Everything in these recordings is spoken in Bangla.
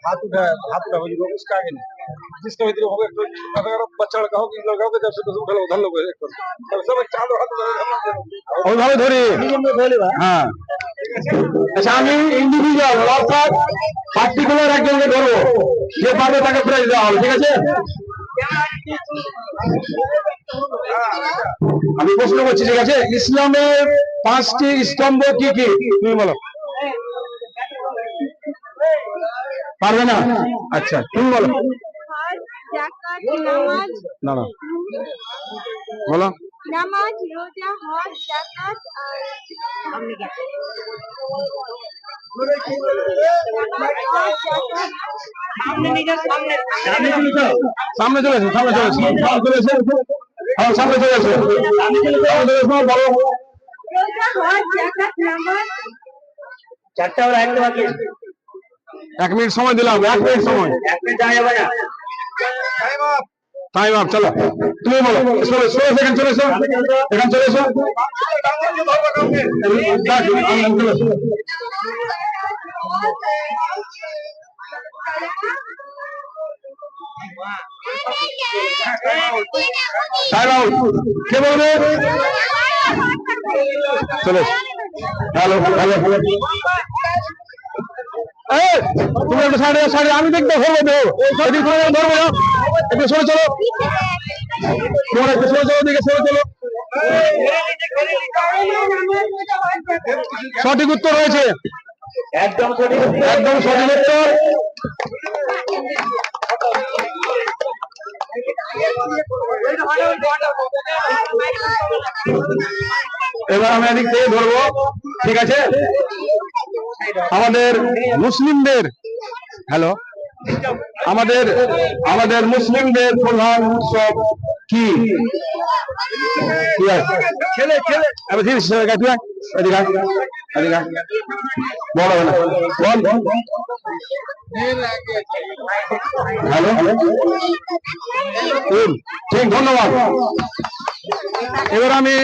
हाथ उठाया, हाथ उठा वो उसका आगे नहीं, जिसका भी दिल होगा अगर बच्चा लड़का हो कि लड़का हो जब से उठा लो उधर लोग तब सब चार हाथ ওইভাবে ধরি। হ্যাঁ আচ্ছা, আমি ইন্ডিভিজুয়াল অর্থাৎ পার্টিকুলার একজনকে ধরবো, যে পারবে তাকে প্রাইজ দেওয়া হবে, ঠিক আছে? আমি প্রশ্ন করছি, ঠিক আছে? ইসলামের 5টি স্তম্ভ কি কি তুমি বলো। পারবে না? আচ্ছা তুমি বলো। না না বলো। নামাজ, রোজা, হজ, যাকাত আর সামনে চলেছে, সামনে চলেছে, সামনে চলেছে, হ্যাঁ সামনে চলেছে, বলো। রোজা, হজ, যাকাত, নামাজ। 4টা আর 1 বাকি আছে। 1 মিনিট সময় দিলাম, 1 মিনিট সময়। 1 মিনিট দাঁড়িয়ে যাবে না। টাইম আপ, চলো তুমি বলো। 16 সেকেন্ড চলেছে, এখানে চলেছে। কে বলবে? চলে হ্যালো হ্যালো হ্যালো, তুমি একটা সাইডে সাইডে, আমি দেখতে ধরবো তো এদিক করে ধরবো না, একটু সরে চলো, তোমার একটু সরে চলো, দিকে সরে চলো। সঠিক উত্তর হয়েছে, একদম সঠিক, একদম সঠিক উত্তর। এবার আমি এদিক থেকে ধরবো, ঠিক আছে? আমাদের মুসলিমদের, হ্যালো, আমাদের মুসলিমদের প্রধান উৎসব কি? ছেলে ছেলে বল হ্যালো, ঠিক, ধন্যবাদ। এবার আমি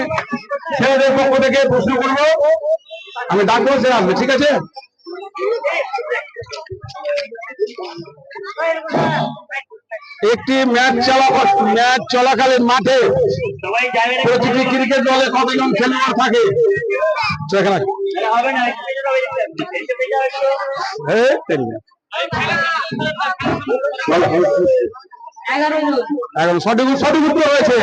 ছেলেদের পক্ষ থেকে প্রশ্ন করবো, আমি ডাকবো, সে আসবে, ঠিক আছে? একটি ম্যাচ চলাকালীন মাঠে প্রতিটি ক্রিকেট দলে কতজন খেলোয়াড় থাকে? সঠিক উত্তর হয়েছে।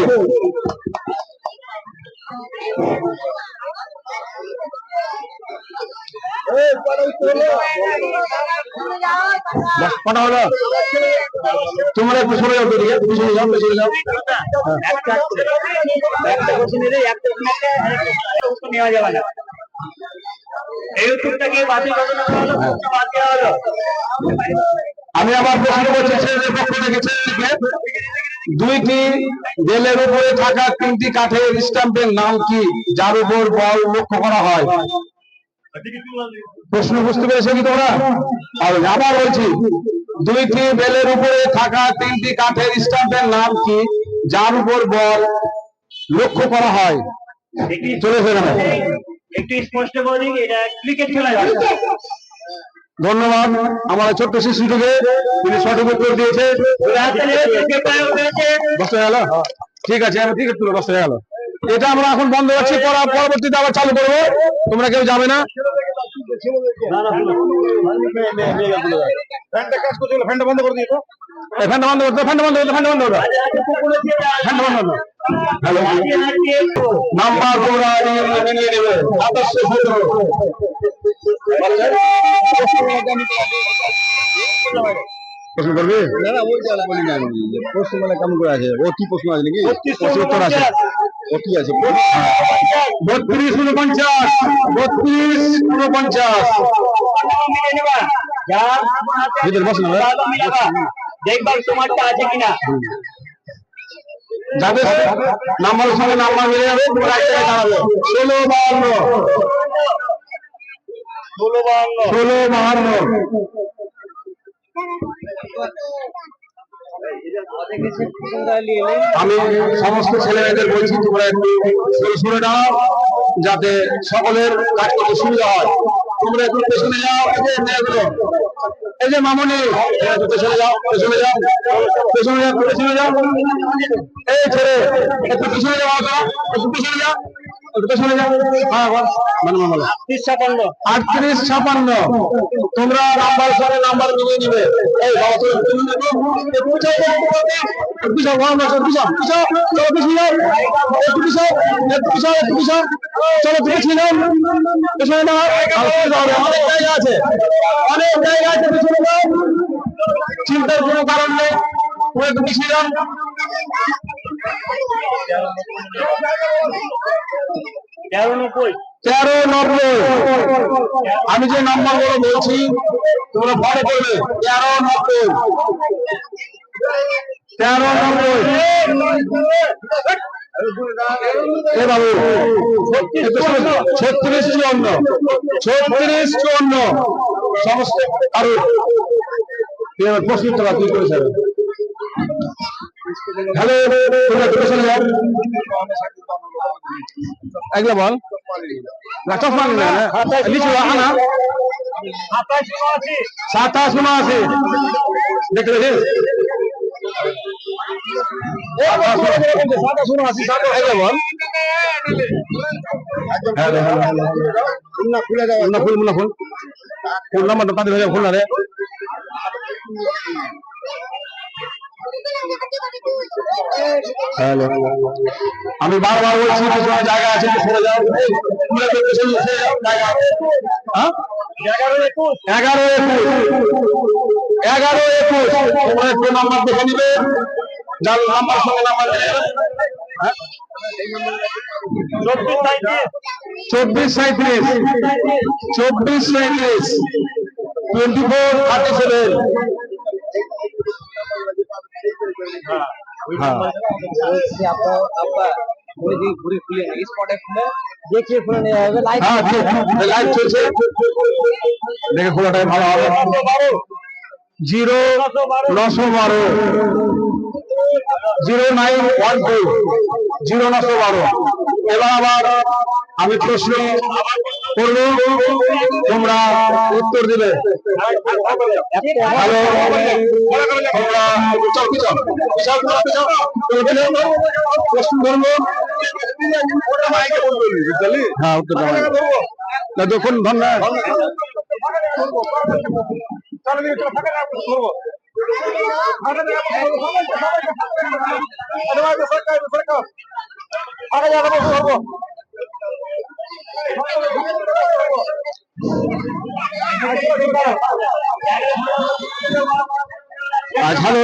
কটা হলো? তোমরা একটু সরে যাও, পিছনে যাও, পিছনে যাও। নেওয়া যাবে না, এই উত্তরটাকে বাতিল করা হলো, বাদ দেওয়া হলো। আমি আবার প্রশ্ন করছি ছেলেদের পক্ষ থেকে, ছেলেদেরকে, 2টি বেলের উপরে থাকা 3টি কাঠের স্ট্যাম্পের নাম কি, যার উপর বল লক্ষ্য করা হয়? প্রশ্ন বুঝতে পেরেছো কি তোমরা? আবার বলছি, 2টি বেলের উপরে থাকা 3টি কাঠের স্ট্যাম্পের নাম কি, যার উপর বল লক্ষ্য করা হয়? চলেছে না? একটু স্পষ্ট করে দিই, এটা ক্রিকেট খেলা। ধন্যবাদ আমার ছোট্ট শিশুটিকে, তিনি সঠিক উত্তর দিয়েছে। 10 হয়ে গেল, ঠিক আছে, আমি ক্রিকেট তুলো, 10 হয়ে গেল। এটা আমরা এখন বন্ধ করছি, পরবর্তীতে আবার চালু করবো, তোমরা কেউ যাবে না। ফ্যানটা বন্ধ করে দিও, ফ্যানটা বন্ধ করতে, ফ্যানটা বন্ধ করতে, ফ্যানটা বন্ধ করতে, ফ্যানটা বন্ধ করতে। নাম্বার নিয়ে নেবে 2717। প্রশ্ন করবি? না না, ওই জায়গা বলি না, প্রশ্ন মানে কেমন করে আছে, ও কি প্রশ্ন আছে নাকি? উত্তর আছে, ও কি আছে? 3249, 3249। ভিতরে বস না, দেখবার তোমারটা আছে কিনা। যাদের নাম্বারের সঙ্গে নাম্বার মিলে যাবে, তোমরা এক জায়গায় দাঁড়াবে। 1652। আমি সমস্ত ছেলে মেয়েদের বলছি, তোমরা একটু সরে দাঁড়াও, যাতে সকলের কাজ করতে সুবিধা হয়। তোমরা একটু পেছনে যাও, মেয়েগুলো এই যে মামনি, পেছনে যাও, পেছনে যাও, পেছনে যাও, পেছনে যাও। এই ছেলে একটু পিছনে যাও, একটু পিছনে যাও, একটু পেছনে যাও। হ্যাঁ বল, মানে বলো। 38-56 তোমরা নাম্বার সরে নাম্বার মিলিয়ে নিবে। এই বাবা তুমি পিছাও, পিছাও, পিছাও, পিছাও, চলো পিছিয়ে যাও, একটু পিছাও, একটু পিছাও, একটু পিছাও, চলো পিছিয়ে যাও, পেছনে যাও। অনেক জায়গা আছে, অনেক জায়গা আছে, পিছনে যাও, চিন্তার কোনো কারণ নেই, একটু পিছিয়ে যাও। 1390 আমি যে নাম্বার গুলো বলছি তোমরা ফলো করবে। 1390 এ বাবু 36-54 সমস্ত আরো প্রশ্ন তোলা তুই করে যাবে। হ্যালো, তোমরা পেছনে যাও, এগুলো বল চশমা নিলে লিচু আনা 27-79 দেখতে পেয়েছিস? 27-79 এগুলো বল। ফুল নাম্বারটা তাদের হয়ে ফুল না রে। আমি বারবার বলছি পেছনে জায়গা আছে, সরে যাও, জায়গা আছে। 11-21 তোমরা একটু নাম্বার দেখে নিবে, যার নাম্বার সঙ্গে নাম্বার মিলে যাবে। 24-37 24-37 देखिए खुले नहीं आएगा लाइट লাইভ চলছে, দেখে খোলাটাই ভালো হবে। 0912 0912 0912। এবার আবার আমি প্রশ্ন করব, তোমরা উত্তর দিবে। হ্যালো, তোমরা প্রশ্ন ধরবো। হ্যাঁ উত্তর দেখুন, ধন্যবাদ। হ্যালো,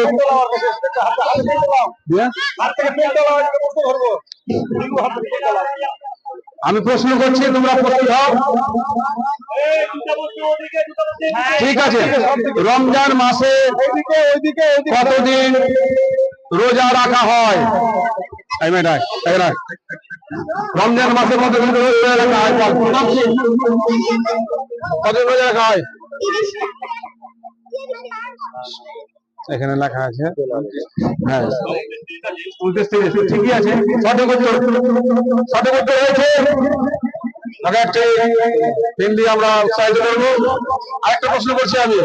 আমি প্রশ্ন করছি, তোমরা প্রস্তুত হও। ঠিক আছে, রমজান মাসে কতদিন রোজা রাখা হয়? রমজান মাসে কতদিন রোজা রাখা হয়? কতদিন রোজা রাখা হয়? এখানে লেখা আছে, হ্যাঁ 29-30। ঠিকই আছে, সঠিক উত্তর হয়েছে। একটি হিন্দি আমরা উৎসাহিত করবো। আরেকটা প্রশ্ন করছি আমি,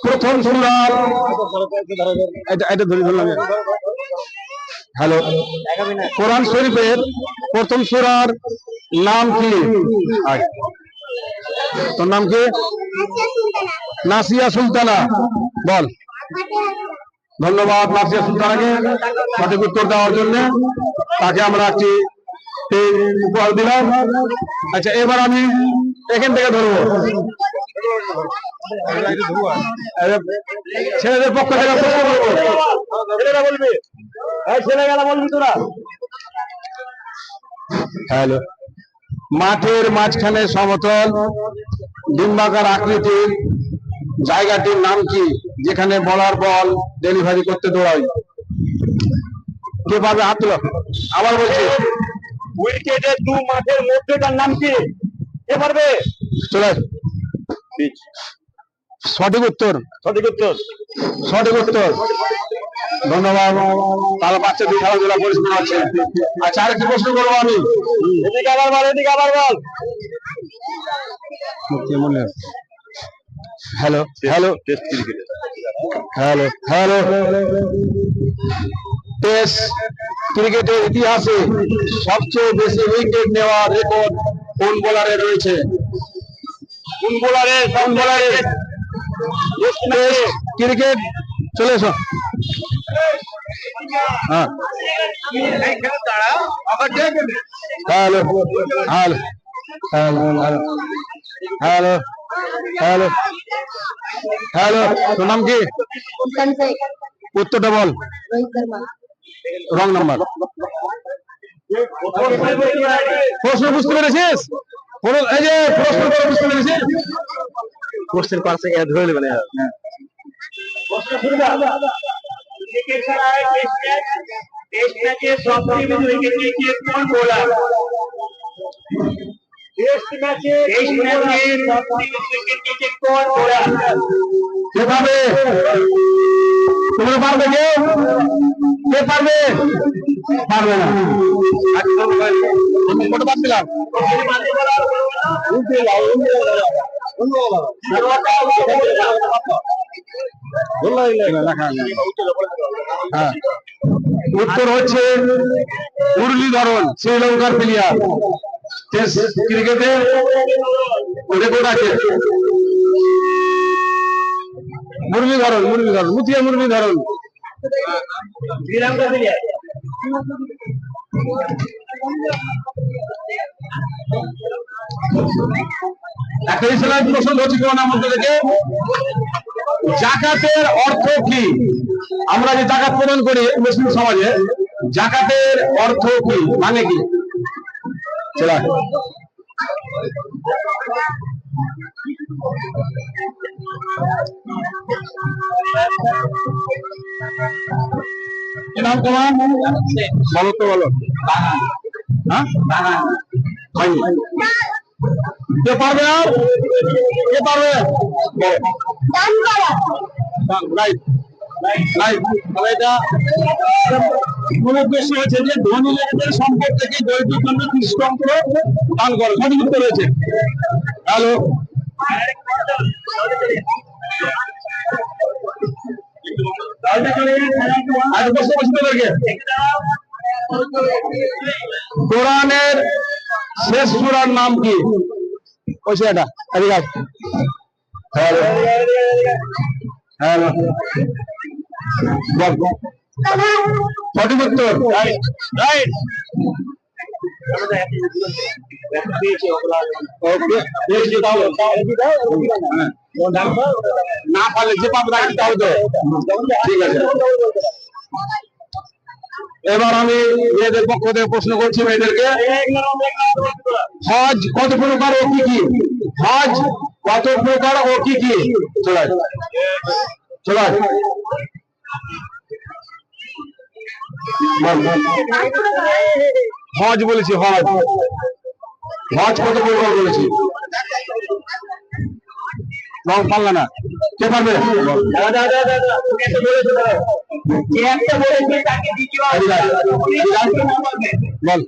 প্রথম সূরার এটা ধরলাম। হ্যালো, কোরআন শরীফের প্রথম সূরার নাম কি? তোর নাম কি? নাসিয়া সুলতানা, বল। ধন্যবাদ নাসিয়া সুলতানাকে সঠিক উত্তর দেওয়ার জন্য, তাকে আমরা একটি উপহার দিলাম। আচ্ছা, এবার আমি এখান থেকে ধরবো, ছেলেদের পক্ষ থেকে প্রশ্ন করবো। ছেলেরা বলবি, ছেলেরা বলবি তোরা। হ্যালো, মাঠের মাঝখানে সমতল ডিম্বাকার আকৃতির জায়গাটির নাম কি, যেখানে বলার বল ডেলিভারি করতে দৌড়াই? কে পারবে? হাত তুলো। আবার বলছি, উইকেটের দু মাঠের মধ্যেটার নাম কি? কে পারবে? চলে সঠিক উত্তর, সঠিক উত্তর, সঠিক উত্তর। ধন্যবাদ। তাহলে বাচ্চাদের খেলাধুলা পরিষ্কার হচ্ছে। আচ্ছা, আরেকটি প্রশ্ন করবো আমি। এদিকে আবার বল, এদিকে আবার বল। Hello hello hello hello test ক্রিকেটের ইতিহাসে সবচেয়ে বেশি উইকেট নেওয়ার রেকর্ড কোন বোলারে রয়েছে? কোন বোলারে টেস্ট ক্রিকেট চলে এসো। হ্যাঁ hello hello hello hello hello hello তোর নাম কি? উত্তরটা বল। Wrong number. প্রশ্ন বুঝতে পেরেছিস? এই যে প্রশ্ন বুঝতে পেরেছিস? কোশ্চেন পারছে এ ধরে নেবে না। ক্রিকেট খেলায় টেস্ট ম্যাচে সবচেয়ে বেশি উইকেট নিয়েছে কোন বোলার? টেস্ট ম্যাচে সবচেয়ে বেশি উইকেট নিয়েছে কোন বোলার? কে পারবে? তোমরা পারবে? কে পারবে? পারবে না। আমি কত পারছিলাম? হ্যাঁ উত্তর হচ্ছে মুরলীধরন, শ্রীলঙ্কার প্লেয়ার। টেস্ট ক্রিকেটে রেকর্ড আছে মুরলীধরন, মুতিয়া মুরলীধরন। শ্রীলঙ্কা প্লেয়ার। একটা ইসলামিক প্রশ্ন হচ্ছে কোন মধ্যে থেকে জাকাতের অর্থ কি? আমরা যে জাকাত প্রদান করি মুসলিম সমাজে, জাকাতের অর্থ কি, মানে কি? চলা নাম তোমার? বলো তো বলো। হ্যাঁ কে পারবে? আর কে পারবে? এটা কোন উদ্দেশ্য হয়েছে যে ধনী লোকদের সম্পদ থেকে দরিদ্র জন্য কিছু অংশ দান করে। সঠিক উত্তর হয়েছে। হ্যালো আর প্রশ্ন বুঝতে পারবে? কোরআনের শেষ সূরার নাম কি? ওই সেটা হ্যালো হ্যালো সঠিক উত্তর। রাইট। না পারলে যে পাবে তাও তো ঠিক আছে। এবার আমি মেয়েদের পক্ষ থেকে প্রশ্ন করছি মেয়েদেরকে, হজ কত প্রকার ও কি কি? হজ কত প্রকার ও কি কি? চলায় হজ বলেছি। হজ কত প্রকার বলেছি? রং পারলা না। কে পারবে? বল।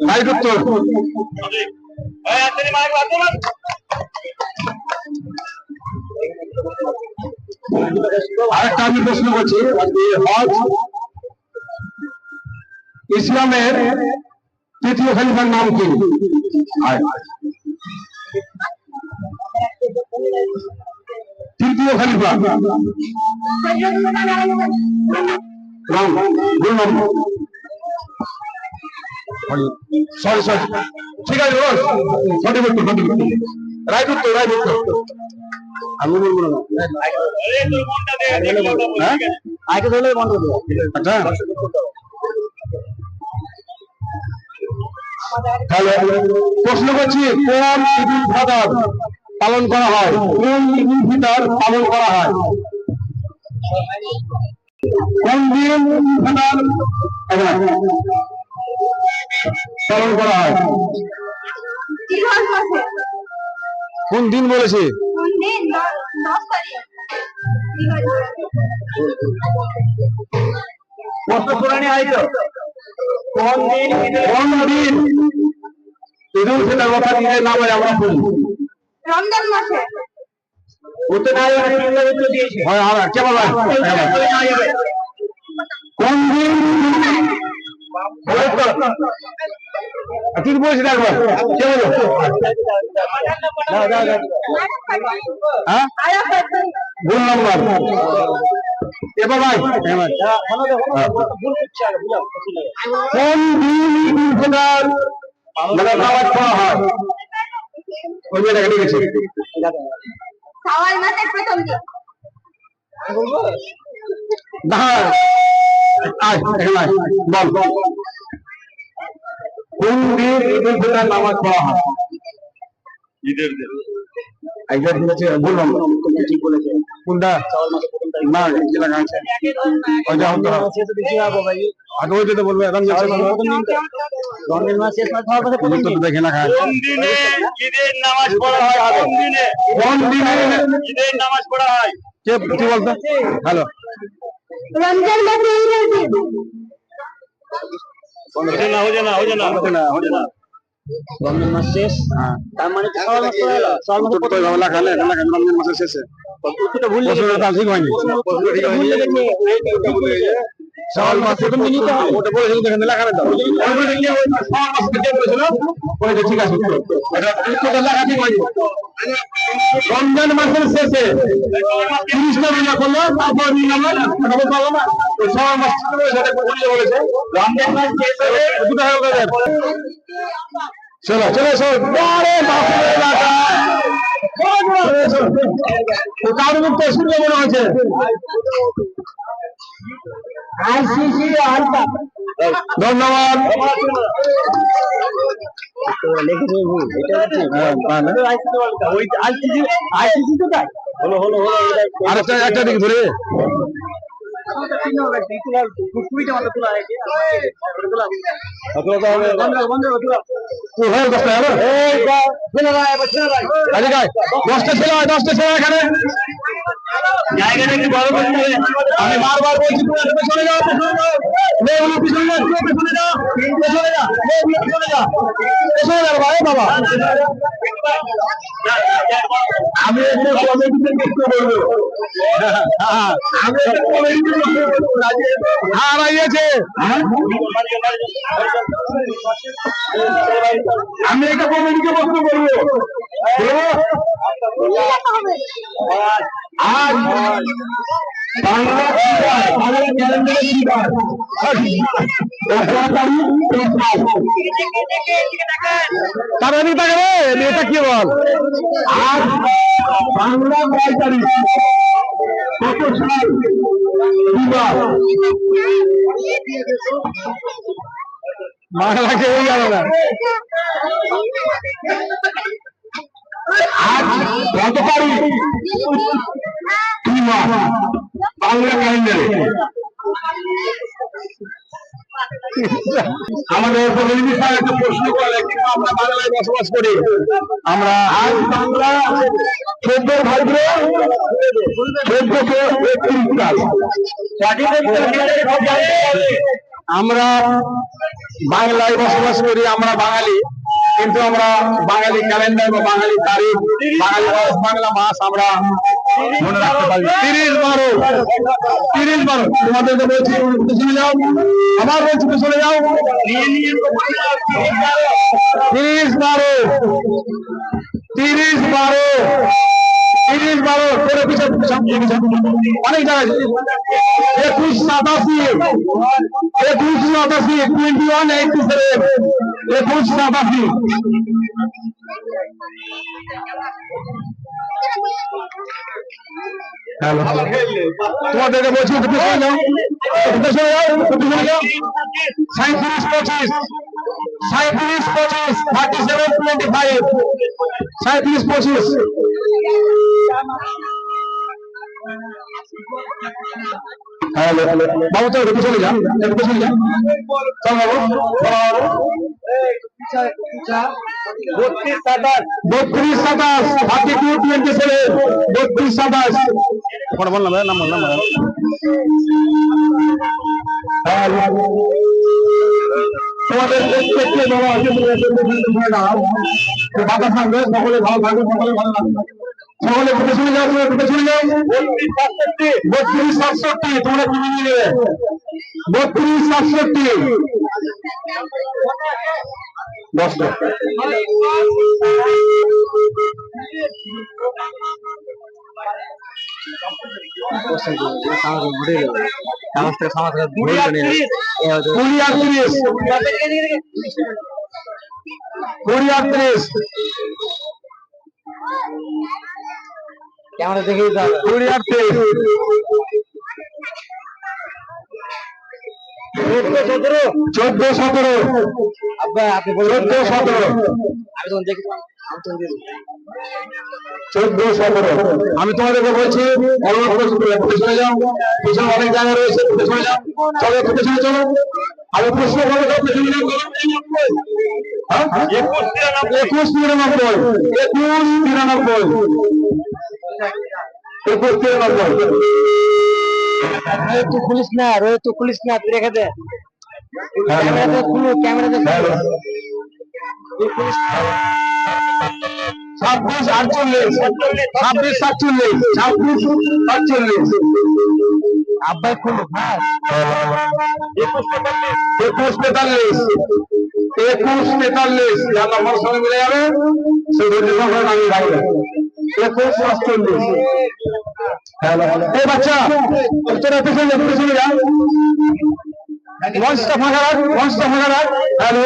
রাইট উত্তর। আরেকটা আমি প্রশ্ন করছি, হজ ইসলামের তৃতীয় খলিফার নাম কি? তৃতীয় খলিফা সরি ঠিক আছে সঠিক উত্তর। রাইট উত্তর। আমি বলবো না। আগে ধরলে বন্ধ করবো। আচ্ছা হ্যালো প্রশ্ন করছি, কোন ঈদুল ফিতর পালন করা হয়? কোন ঈদুল ফিতর পালন করা হয়? কোন দিন ফিতর পালন করা হয়? কোন দিন বলেছে? প্রশ্ন শুনানি হয়তো কোন দিন ঈদুল ফিতর কথা ঈদের নামে আমরা বলি রমজান মাসে উত্তর না যাবে তিনটা উত্তর দিয়েছে হয় আর কে বলবে কোন দিন ঠিক বলছি দেখো কে বলো হ্যাঁ ভুল নম্বর এবার ভাই কোন দিন ঈদুল ফিতর মানে নামাজ পড়া হয় ওই যে দেখে গেছি শাওয়াল মাসের প্রথম দিন না আয় এখানে আয় বল কোন দিন ঈদুল ফিতর নামাজ পড়া হয় ঈদের দিন ঈদের দিন হচ্ছে ভুল নম্বর ঠিক বলেছে কোনটা না কি লাগা আছে ওইটা হতো আগে ওইটা তো বলবে এখন রমজান মাস শেষ মাস হওয়ার পরে তো দেখে না খায় কোন দিনে ঈদের নামাজ পড়া হয় কোন দিনে ঈদের নামাজ পড়া হয় কে কি বলতো হ্যালো রমজান মাসে ঈদের দিন রমজান মাস শেষ তার মানে শাওয়াল মাস পড়া হলো শাওয়াল মাস তো বাবা লাগালে রমজান মাসের শেষে উত্তরটা ভুল প্রশ্নটা ঠিক হয়নি শাওয়াল মাস প্রথম দিনই তো ওটা বলেছিল দেখেন লেখা নেই তো শাওয়াল মাস কে বলেছিল ওইটা ঠিক আছে এটা উত্তরটা লেখা ঠিক হয়নি রমজান মাসের শেষে 30টা রোজা করলো তারপর নিলাম খবর পাবো না ওই শাওয়াল মাস সেটা বলেছে রমজান মাস শেষ হলে দুটো হয়ে গেল চলো চলো চলো আরে বাপরে এলাকা কারো মুক্ত শুনলে মনে হয়েছে আইসিসি আলতা ধন্যবাদ আইসিসি তো তাই হলো আরেকটা একটা দিকে ধরে দশটা ছিল এখানে জায়গাটা কি বড় করতে হবে আমি বারবার বলছি চলে যাও মেয়েগুলো পিছনে যাও পেছনে যাও পেছনে যা পেছনে যা পেছনে যাও ভাই বাবা আমি একটা কমিটিতে দেখতে বলবো আমি একটা কমিটিতে হ্যাঁ রাজিয়েছে আমি একটা কমিটিকে বক্তব্য বলবো আজ বাংলা ক্যালেন্ডারে তার এদিকে তাকাবে এটা কি বল আজ বাংলা 9 তারিখ কত সাল বাংলা কেউ জানে না আজ কত তারিখ বাংলা ক্যালেন্ডারে আমাদের প্রতিনিধি স্যার একটা প্রশ্ন করে কিন্তু আমরা বাংলায় বসবাস করি আমরা আজ বাংলা 14 ভাদ্র 1431 সাল আমরা বাংলায় বসবাস করি আমরা বাঙালি কিন্তু আমরা বাঙালি ক্যালেন্ডার বা বাঙালি তারিখ বাঙালি বাংলা মাস আমরা মনে রাখতে পারি 30-12 তোমাদেরকে বলছি শুনে যাও আবার বলছি শুনে যাও 30-12 করে পিছনে অনেক জায়গায় 21-87 21-87 হ্যালো তোমাদেরকে বলছি পিছনে যাও 37-25 37-25 হ্যালো বাবু তো একটু চলে যান চল বাবু 32-27 32-27 ফোন বললাম নাম বললাম তোমাদের প্রত্যেককে বলা হয়েছে বাধা থাকবে, সকলে ভালো থাকবে, সকলে ভালো থাকবে, সকলে ঘুরে শুনে যাও, ঘুরে শুনে যাও। 32-67 তোমরা কি নিয়ে নেবে? 32-67 10টা ক্যামেরা দেখে দিতে হবে। 14-17 আব্বা আপনি বলুন 14-17 আমি তখন দেখি আমি তখন দিয়ে দেবো। 14-17 আমি তোমাদেরকে বলছি পিছনে যাও, পিছনে অনেক জায়গা রয়েছে, পিছনে যাও, চলো পিছনে চলো। আমি প্রশ্ন করবো, পিছনে যাও। 21-93 তু খুলিস না রোহিত, তু খুলিস না, তুই রেখে দে। ক্যামেরাতে খুলো, ক্যামেরাতে খুলো। 26-48 আব্বাই খুলো হ্যাঁ। 21-43 যার নম্বর সঙ্গে মিলে যাবে সে ধৈর্য সহকারে নামিয়ে রাখবে। 21-48 এই বাচ্চা তোরা পিছনে যা, মঞ্চটা ফাঁকা রাখ, মঞ্চটা ফাঁকা রাখ। হ্যালো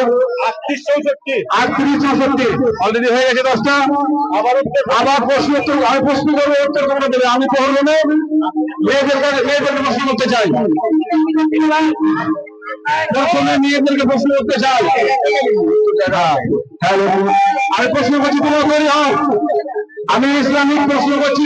38-64 অলরেডি হয়ে গেছে 10টা। আবার প্রশ্ন উত্তর আমি প্রশ্ন করবো, উত্তর তোমরা দেবে, আমি পড়বো না। মেয়েদেরকে প্রশ্ন করতে চাই, প্রথমে মেয়েদেরকে প্রশ্ন করতে চাই। হ্যালো আমি প্রশ্ন করছি, তোমরা তৈরি হও। আমি ইসলামিক প্রশ্ন করছি।